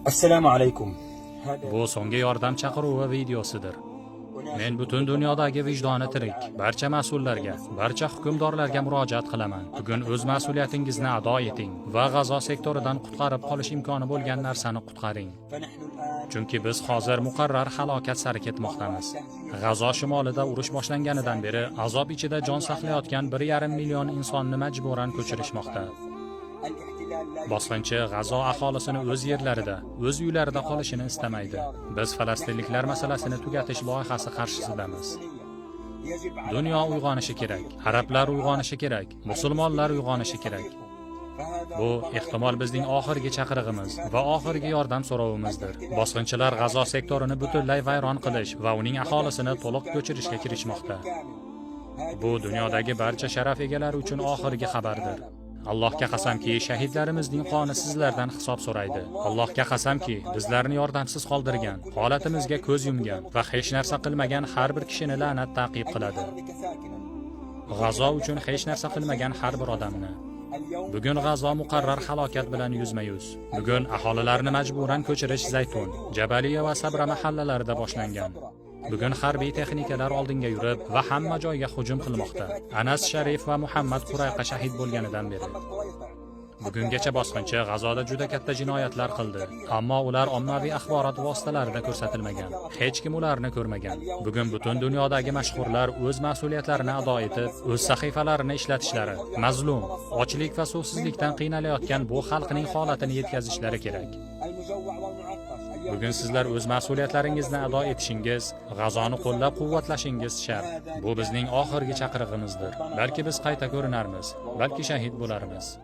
Assalomu alaykum. Bu so'nggi yordam chaqiruvi videosidir. Men butun dunyodagi vijdoni tirik barcha mas'ullarga, barcha hukmdorlarga murojaat qilaman. Bugun o'z mas'uliyatingizni ado eting va G'azo sektoridan qutqarib qolish imkoni bo'lgan narsani qutqaring. Chunki biz hozir muqarrar halokat sari ketmoqdamiz. G'azo shimolida urush boshlanganidan beri azob ichida jon saqlayotgan 1,5 million insonni majburan ko'chirishmoqda. Bosqinchi G'azo aholisini o'z yerlarida, o'z uylarida qolishini istamaydi. Biz falastinliklar masalasini tugatish loyihasi qarshisidamiz. Dunyo uyg'onishi kerak, arablar uyg'onishi kerak, musulmonlar uyg'onishi kerak. Bu ehtimol bizning oxirgi chaqirig'imiz va oxirgi yordam so'rovimizdir. Bosqinchilar G'azo sektorini butunlay vayron qilish va uning aholisini to'liq ko'chirishga kirishmoqda. Bu dunyodagi barcha sharaf egalari uchun oxirgi xabardir. Allohga qasamki, shahidlarimizning qoni sizlardan hisob so'raydi. Allohga qasamki, bizlarni yordamsiz qoldirgan, holatimizga ko'z yumgan va hech narsa qilmagan har bir kishini la'nat ta'qib qiladi. G'azo uchun hech narsa qilmagan har bir odamni. Bugun G'azo muqarrar halokat bilan yuzma-yuz. Bugun aholilarni majburan ko'chirish Zaytun, Jabaliya va Sabra mahallalarida boshlangan. Bugun harbiy texnikalar oldinga yurib va hamma joyga hujum qilmoqda. Anas Sharif va Muhammad Qurayqa shahid bo'lganidan beri. Bugungacha bosqinchi G'azoda juda katta jinoyatlar qildi, ammo ular ommaviy axborot vositalarida ko'rsatilmagan. Hech kim ularni ko'rmagan. Bugun butun dunyodagi mashhurlar o'z mas'uliyatlarini ado etib, o'z sahifalarini ishlatishlari, mazlum, ochlik va suvsizlikdan qiynalayotgan bu xalqning holatini yetkazishlari kerak. Bugun sizlar o'z mas'uliyatlaringizni ado etishingiz, G'azoni qo'llab-quvvatlashingiz shart. Bu bizning oxirgi chaqirig'imizdir. Balki biz qayta ko'rinarmiz, balki shahid bo'larmiz.